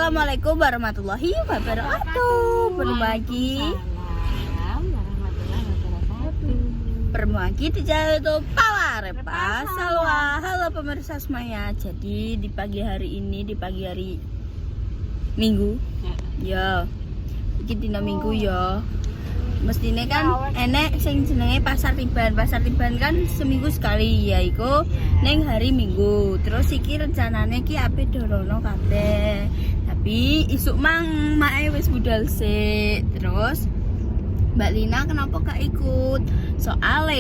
Assalamualaikum warahmatullahi wabarakatuh. Permagi di jalan itu Pawar Pasalwa. Halo pemirsa semuanya. Jadi di pagi hari ini, di pagi hari Minggu ya, iki dina Minggu ya, mestine kan enek sing jenenge pasar tiban kan seminggu sekali ya, iku neng hari Minggu. Terus iki rencanane ki ape dorono kabeh, tapi isuk mang mae wis budal sik. Terus Mbak Lina kenapa gak ikut? Soale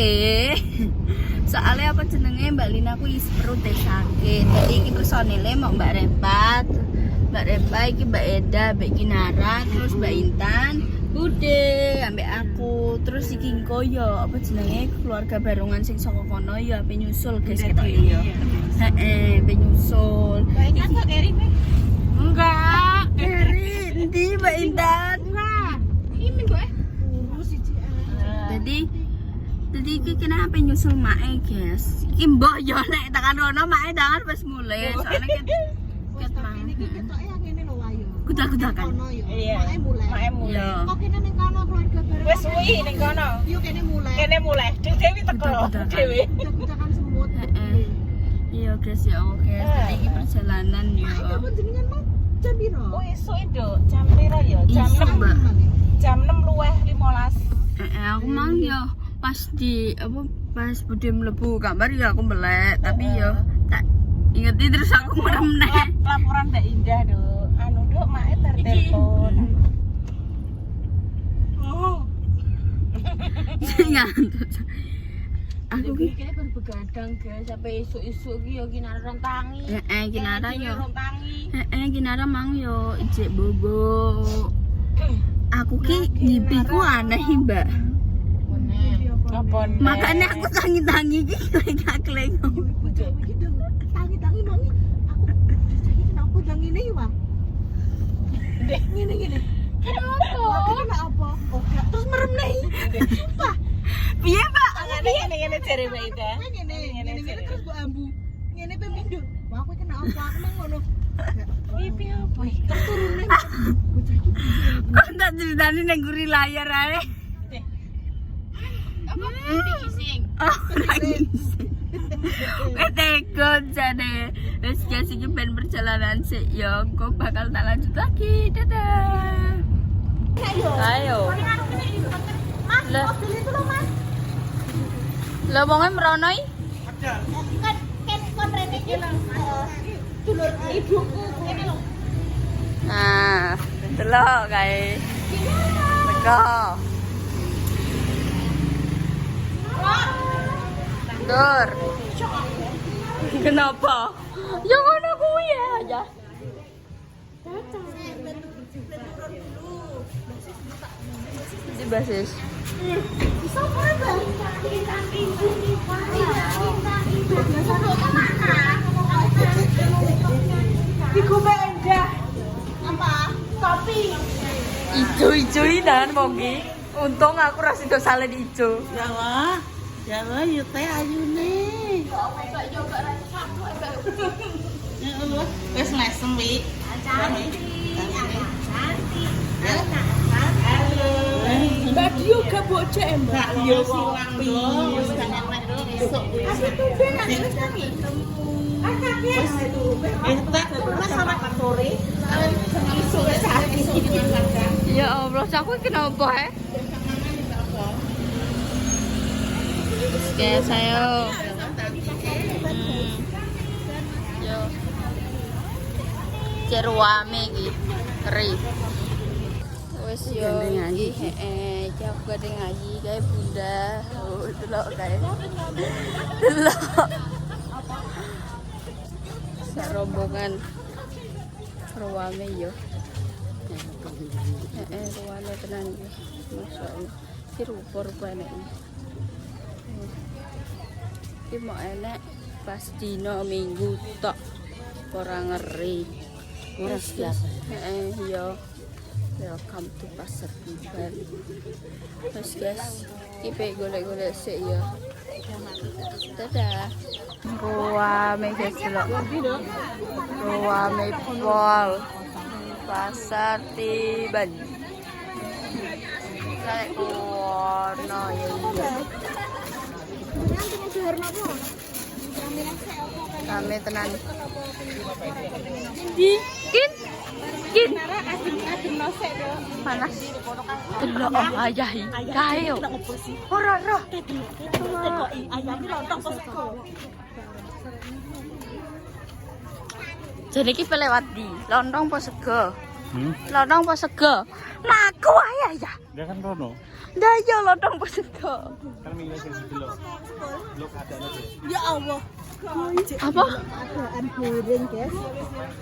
apa jenenge, Mbak Lina ku perut sakit. Jadi iki personile mau Mbak Repa, iki Mbak Eda, Mbak Kinara, terus Mbak Intan, Bude, ambek aku. Terus iki engko yo apa jenenge keluarga barongan sing saka kono yo ape nyusul guys ketok yo. Heeh, ape nyusul. Mbak Intan kok Eri? Enggak. Eri endi Mbak Intan? Enggak. Iki minggu Jadi iki kena apa nyusul mae guys. Iki mbok yo nek tekan rono mae tangan wis mulai. Soalnya ket mang. Kuda-kudakan. Iya. Mae mulai. Kok kene ning kono keluarga bareng. Wis suwi ning kono. Yo kene mulai. Kene mulai. Dewi teko dhewe. Kuda-kudakan semut. Iya guys ya oke. Jadi iki perjalanan yo. Apa jenengan mau jam piro? Oh esuk itu jam piro ya? Jam 6. Jam 6 luweh 15. Aku mang yo pas Bude mlebu kamar ya aku melek, tapi yo tak ingeti terus aku merem nek. Laporan Mbak Indah, Duk. Anu, Duk, mae bar telepon. Oh. Ngantuk. Aku ki Kene baru begadang guys, sampai esuk-esuk ki yo Kinara rontangi. Kinara yo. Rontangi. Kinara mang yo ijek bobo. Aku ki nyipiku aneh, Mbak. Apa nek? Makanya aku tangi-tangi ki gak klengok. Tangi-tangi mangi. Aku saiki kenapa jang ngene ya, Wah? Ngene. Kenapa? Oh, terus merem nih. Sumpah. Piye, Mbak? Ngene jare Mbak Indah. Ngene terus gua ambu. Ngene pe pindho. Wah, kowe kena apa? Aku mang ngono. Pipi apa iki? Turune. Kok tak ceritani nang guri layar ae. Apa gising? Oh, nangis. Ketekon jane. Wes guys iki ben perjalanan sik ya. Kok bakal tak lanjut lagi. Dadah. Ayo. Mas, mobil itu loh, Mas. Lah wonge merono iki? Kan konrene iki lho. Dulur ibuku kene lho. Nah, delok kae. Teko. Dur. Kenapa? Ya ngono kuwi aja. Di basis. Bisa ora, Bang? Iku Endah. Apa? Kopi. Ijo-ijo dan mogi. Untung aku ra sido salen ijo. Jawa yo teh ayune. Wes lesem wi. Mbak Dio gak bocek, Mbak. Yo silang do, wis kan enak do esuk. Asli tumben nek wis kami. Wis tak mas sama sore. Esuk wis habis iki makan. Ya Allah, aku kenapa Oke, saya. Yo. Ceruame iki. Keri. Wes yo iki heeh, iki aku gede ngaji kae Bunda. Oh, delok kae. Delok. Rombongan ruame yo. Ruame tenan iki. Masyaallah. Si rupa-rupane iki. Iki mau enek pas dino Minggu tok. Ora ngeri. Ora biasa. Yo. Welcome to Pasar Tiban. Terus guys, kita golek-golek sik ya. Dadah. Ruame guys, delok. Ruame pol. Pasar Tiban. Kayak kono ya. Rame tenan. Kin. Panas. Delok ayahi. Kae yo. Ora roh. Jadi iki pelewat di lontong apa sego? Lontong apa sego? Naku ayah ya. Dia kan rono. Dah ya lontong apa sego? Kan milih sing delok. Delok adane deh. Ya Allah. Apa? Adaan goreng, guys.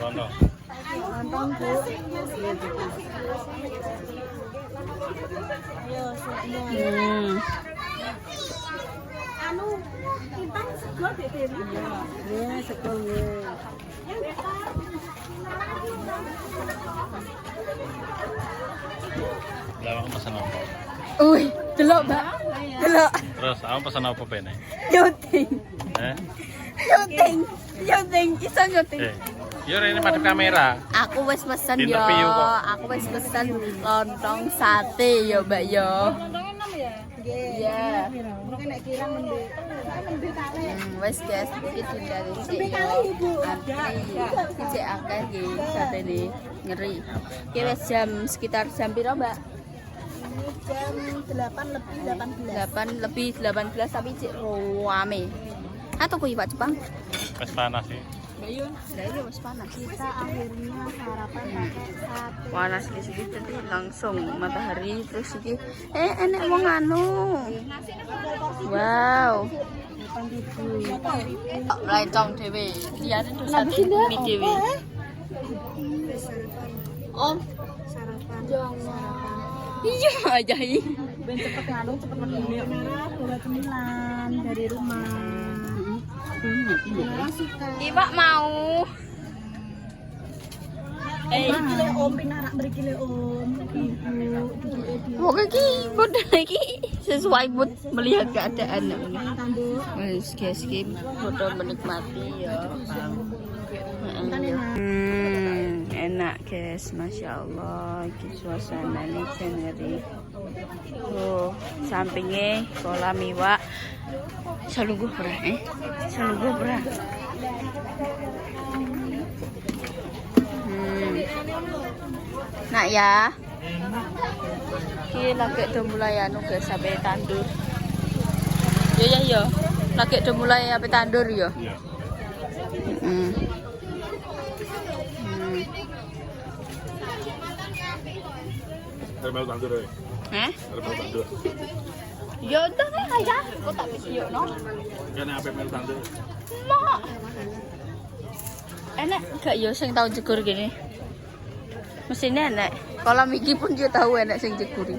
Rono. Lontong, Bu. Ayo, anu, timpan sego Dek Dewi. Ya, sego ya. Lah aku pesan apa? Wih, delok, Mbak. Delok. Terus aku pesan apa pene? Yoting. Eh? Yoting. Iso yoting. Yo ini madhep kamera. Aku wis pesen yo. Interview kok. Aku wis pesen lontong sate yo, Mbak yo. Lontongnya 6 ya? Iya. Mungkin nek kira mendhe. Mendhe kali. Wes guys, iki dari sik yo. Antri. Cek akeh iki satene ngeri. Iki wis jam sekitar jam piro, Mbak? Jam 8 lebih 18. 8 lebih 18 tapi cek rame. Atau kuwi Pak Jepang? Wes panas sih. Lah iya wis panas. Kita akhirnya sarapan pakai sate. Panas di sini jadi langsung matahari terus iki enek mau nganu. Wow. Lancong dhewe. Liyane dosa mie dhewe. Om Sarapan. iya aja i. Ben cepet nganu, cepet menini. Bawa cemilan dari rumah. Iwak mau. Kile om pinarak mriki le om. Ibu. Pokoknya iki model iki sesuai mood melihat keadaan. Tambah. Wes guys iki foto menikmati ya. Enak guys, masya Allah. Iki suasananya ngeri. Tuh sampingnya kolam iwak. Salungguh pernah salungguh pernah. Nak ya. Ki lagi udah mulai anu guys sampai tandur. Ya. Lagi udah mulai sampai tandur ya. Iya. Termel tandur ya. Termel tandur. Ya udah aja. Kok tak bisa yuk no? Kan apa mel tandur? Mak. Enak gak yo sing tau jegur gini? Mestinya enak. Kalau Miki pun dia tahu enak sing jeguri.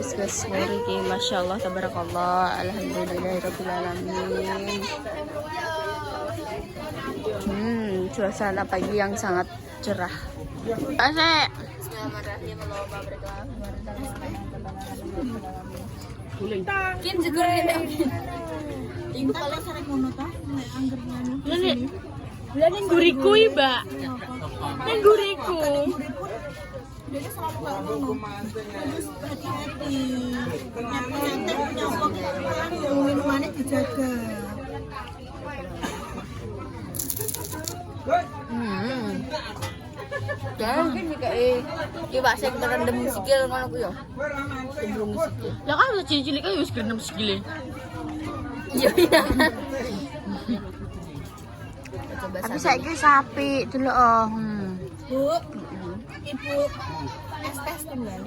Wis guys, mari iki masyaallah tabarakallah alhamdulillahirabbil alamin. Suasana pagi yang sangat cerah. Asik. Bismillahirrahmanirrahim. Kin jegur gini. Ibu kalau sering ngono ta, nek anggernya Ini ning guriku iki, Mbak. Ning guriku. dia selalu kayak ngono. Terus hati-hati. Nyantai punya apa yang minumannya dijaga. Dan mungkin kayak iwak sing terendam sikil ngono ku ya. Cenderung sikil. Ya kan cilik-cilik kan wis kerendam sikile. Iya. Tapi saiki sapi delok. Bu, Ibu es tunggal.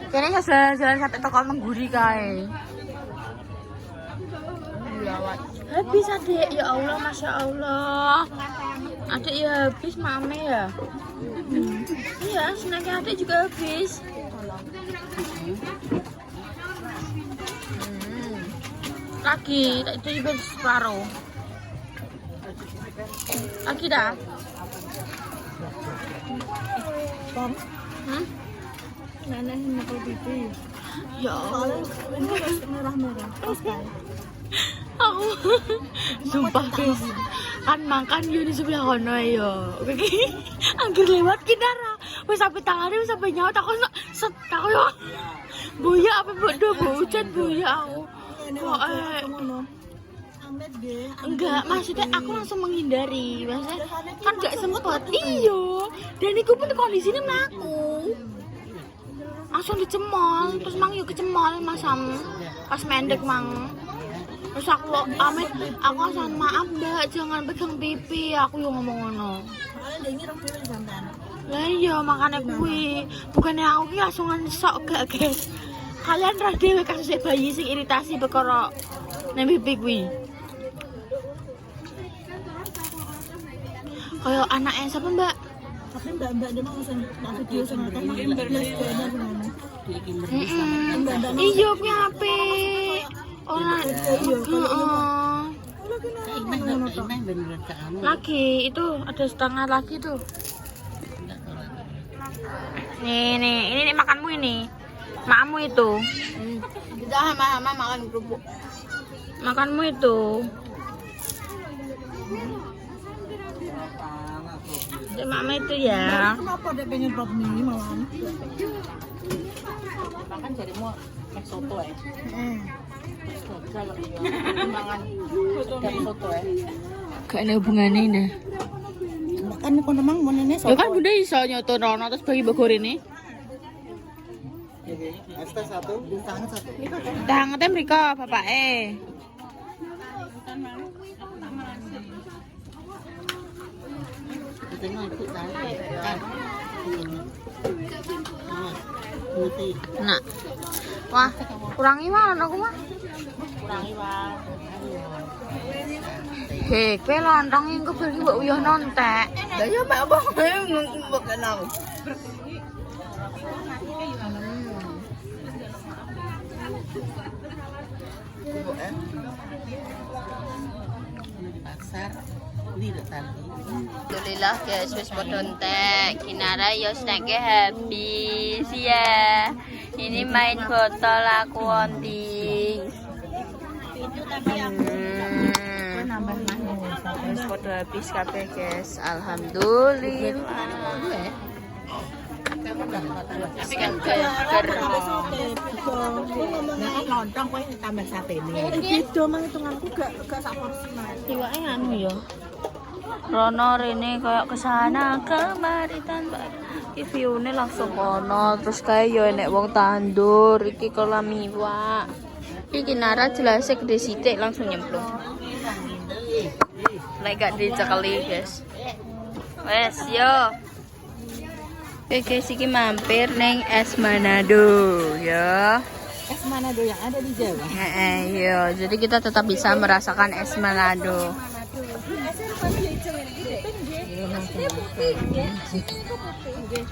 Kayaknya jalan sampai toko Mengguri kae. Lawat. Habis Adik, ya Allah, Masya Allah. Adik ya habis, mame ya. Iya, snacknya Adik juga habis. Lagi, itu juga separuh. Lagi dah. Bang, mana yang mau pipi? Ya Soalnya ini harus merah-merah. Pas kayak. aku sumpah guys kan makan yo di sebelah kono yo oke angger lewat kinara wis sampai tangane wis sampai nyaut aku set aku yo buya apa bodo hujan buya aku kok Amet deh. enggak maksudnya aku langsung menghindari maksudnya kan gak sempet iyo dan itu pun kondisinya melaku langsung dicemol terus mang yuk kecemol masam pas mendek mang terus aku Amit aku asal maaf mbak jangan pegang pipi aku yang ngomong ngono Soalnya dia ngira dulu sampean. lah iya makanya kui bukannya aku ki langsung sok gak guys kalian ra dhewe kasus bayi sing iritasi perkara nang pipi kui kayak anaknya siapa mbak? Tapi mbak dia mau langsung video sama kan makin belas beda gimana? Iya punya HP orang lagi itu ada setengah lagi tuh nih ini makanmu ini makmu itu kita sama makan kerupuk makanmu itu mama itu ya Kenapa dia pengen pop mie malam? Makan jarimu mek soto ya. Gak ada hubungannya ini. Kan kok memang mau nenek Ya kan bunda iso nyoto rono terus bagi bagor ini. Asta satu, tangan satu. Tangan mereka bapak Nah, wah kurangi mana aku mah? Kurangi wae. Hei, kowe lontong yang kebeli mbok uyah nontek. Lah ya mbak abang mbok kenal. Pasar tidak tadi. Alhamdulillah guys, wis padha entek. Kinara yo snacknya habis ya. Ini main botol aku onting. Wis padha habis kabeh guys. Alhamdulillah. Tapi kan burger. Nek lontong kowe tambah satene. Beda mang hitunganku gak sak porsi mas. Iwake anu ya. Rono rene kayak kesana kemari tanpa iki view-ne langsung kono terus kayak yo enek wong tandur iki kolam iwak iki Nara jelasnya gede sithik langsung nyemplung nek gak dicekeli guys wes yo oke guys iki mampir neng es Manado ya Es Manado yang ada di Jawa. yo jadi kita tetap bisa merasakan es Manado.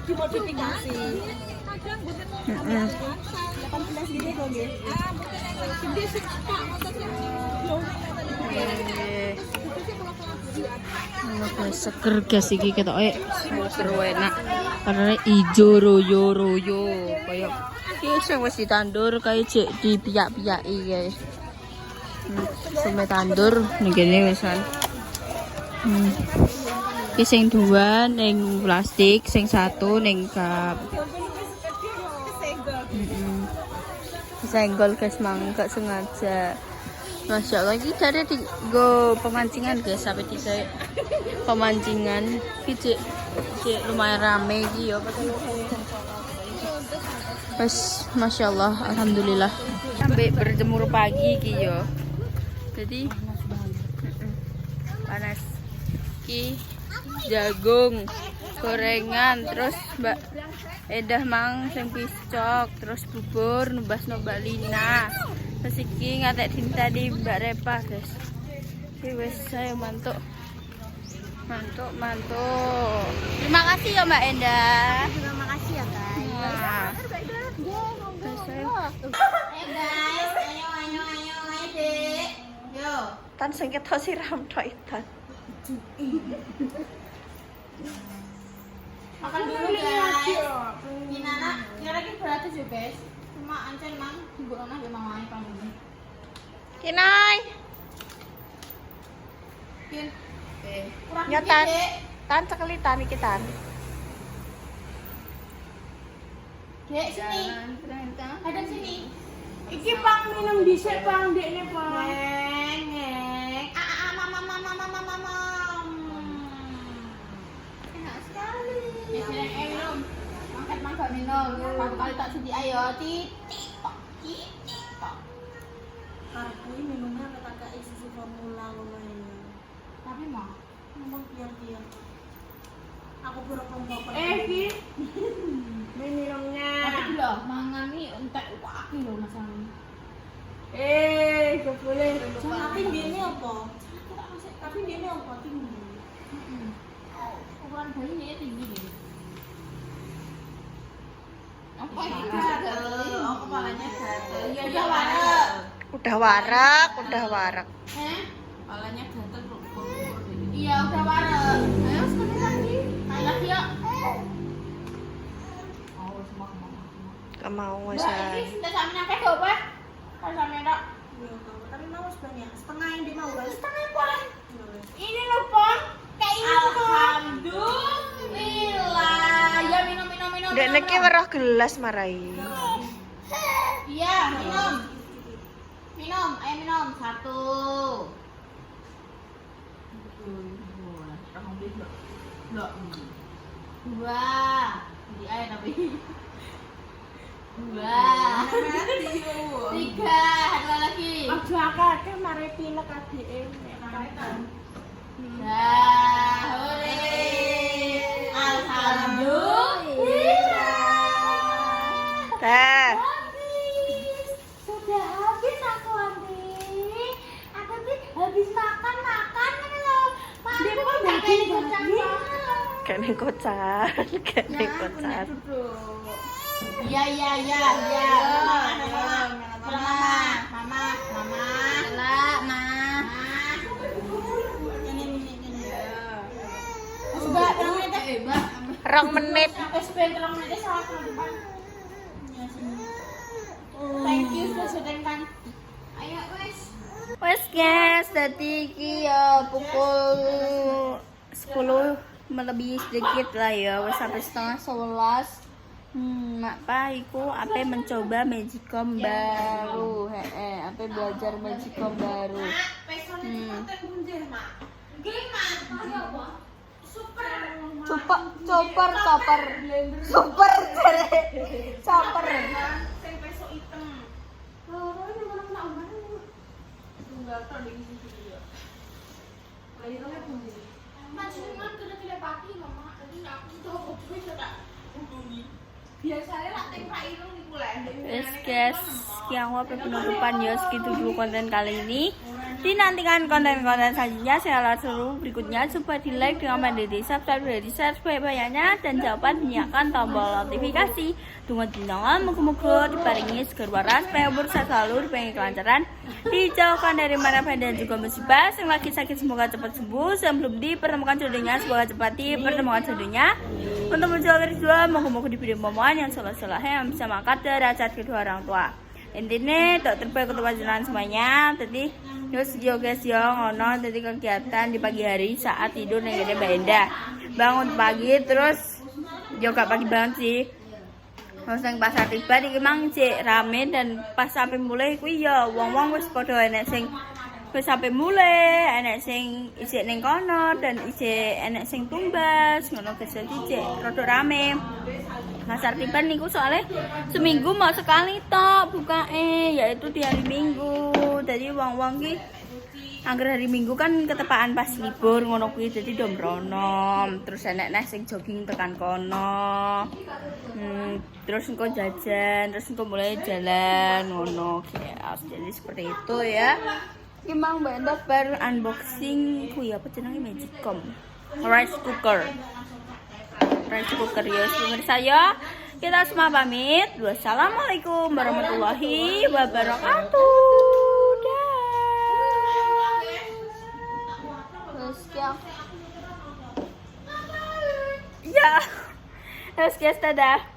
Dimodifikasi. Seger guys iki ketoke seru enak karena ijo royo kayak iki sing wis ditandur kayak jek dipiyak-piyaki guys. Sampai tandur ning kene wisan. Iki sing dua ning plastik, sing satu ning cup. Senggol guys mang gak sengaja. Masya Allah ini dari go pemancingan guys sampai 3 pemancingan iki lumayan rame iki ya pas Masya Allah alhamdulillah sampai berjemur pagi iki yo jadi panas iki jagung gorengan terus Mbak Edah mang sing piscok terus bubur nubas Mbak Lina terus iki ngatek dinta di Mbak Repa guys iki wis saya mantuk terima kasih ya Mbak Endah Terima kasih ya guys. Guys, ayo dek. Yo. tan sing ketok siram tok itan Makan dulu guys. Ini lagi gratis ya guys. mak ancen mang ibu nona ge mamai kamu. Kinai. Kin. Kurang Nyotan. dikit, Dek. Tan sekelitan iki tan. Dek sini. Ada sini. Iki pang minum dhisik pang dekne pang. Ngeng. Mama. Enak sekali. Ya minum. Angkat mangga minum. Satu kali tak sudi ayo. Titik tok. Karepku minumnya kata isi formula lumayan. Tapi mah Ngomong biar. Aku pura-pura. Ki. Minumnya. Tapi lho, mangan nih entek waki lho masane. Gak boleh. Tapi ini apa? Tapi ini apa? Tinggi. Ukuran bayinya tinggi nih. Apa ini? Oh, kepalanya gatel. Iya, udah warak. Udah warak. Kepalanya gatel kok. Iya, udah warak. Ayo sekali lagi. Ayo lagi yuk. Oh, semua. Gak mau Mbak, saya. ini sudah sampe nyampe kok, Pak? Kalau sampe enggak? Tapi mau banyak. Setengah yang di mau. Setengah poin. Ini loh, Pon. Kayak ini tuh. Alhamdulillah. Ya minum. Dek neki weruh gelas marai. Iya, minum. Ayo minum. 1. Dua. Di air tapi. 2. 3. Dua lagi. Aja akeh mari pilek adike. Dah, hore. Alhamdulillah. Teh. Sudah habis aku adik. Aku tuh habis makan loh. Dia kok kayak kocak Kene kocan. Iya. Mama. Sudah, hebat. 2 menit. Thank you sudah sedangkan. Ayo wes. Wes guys, tadi iki ya pukul 10 melebihi sedikit lah ya, wes sampai setengah 11. Apa iku ape mencoba magicom baru, ape belajar magicom baru. Super. Yes guys, sekian waktu penutupan ya, segitu dulu konten kali ini. Dinantikan konten-konten selanjutnya, saya seru berikutnya. Coba di like dengan di subscribe, di share sebanyak-banyaknya, dan jangan lupa nyalakan tombol notifikasi. Tunggu tindakan, moga-moga diparingi seger waras, supaya berusaha selalu diparingi kelancaran, dijauhkan dari mana dan juga musibah. Yang lagi sakit semoga cepat sembuh, yang belum dipertemukan jodohnya semoga cepat dipertemukan jodohnya. Untuk menjauhkan kedua, moga-moga diberi momongan yang salah-salah yang bisa mengangkat derajat kedua orang tua. Intinya tak terbaik untuk panjenengan semuanya. Tadi yo guys yo ngono, tadi kegiatan di pagi hari saat tidur nih gede Mbak Enda. Bangun pagi terus yo gak pagi banget sih. Terus yang pasar tiba iki mang cek rame, dan pas sampai mulai kuwi ya wong-wong wis padha enek sing wis sampai mulai, enek sing isik ning kono dan isik enek sing tumbas ngono guys, jadi cek rada rame. Pasar Tiban niku soalnya seminggu mau sekali tok bukae, yaitu di hari Minggu. Jadi wong-wong ki angger hari Minggu kan ketepaan pas libur ngono kuwi, jadi do mrono. Terus enek sing jogging tekan kono. Terus engko jajan, terus engko mulai jalan ngono guys. Jadi seperti itu ya. Iki mang Mbak Enda baru unboxing kuwi apa jenenge magicom. Rice cooker ya pemirsa ya. Kita semua pamit. Wassalamualaikum warahmatullahi wabarakatuh. Ya. Terus guys, dadah.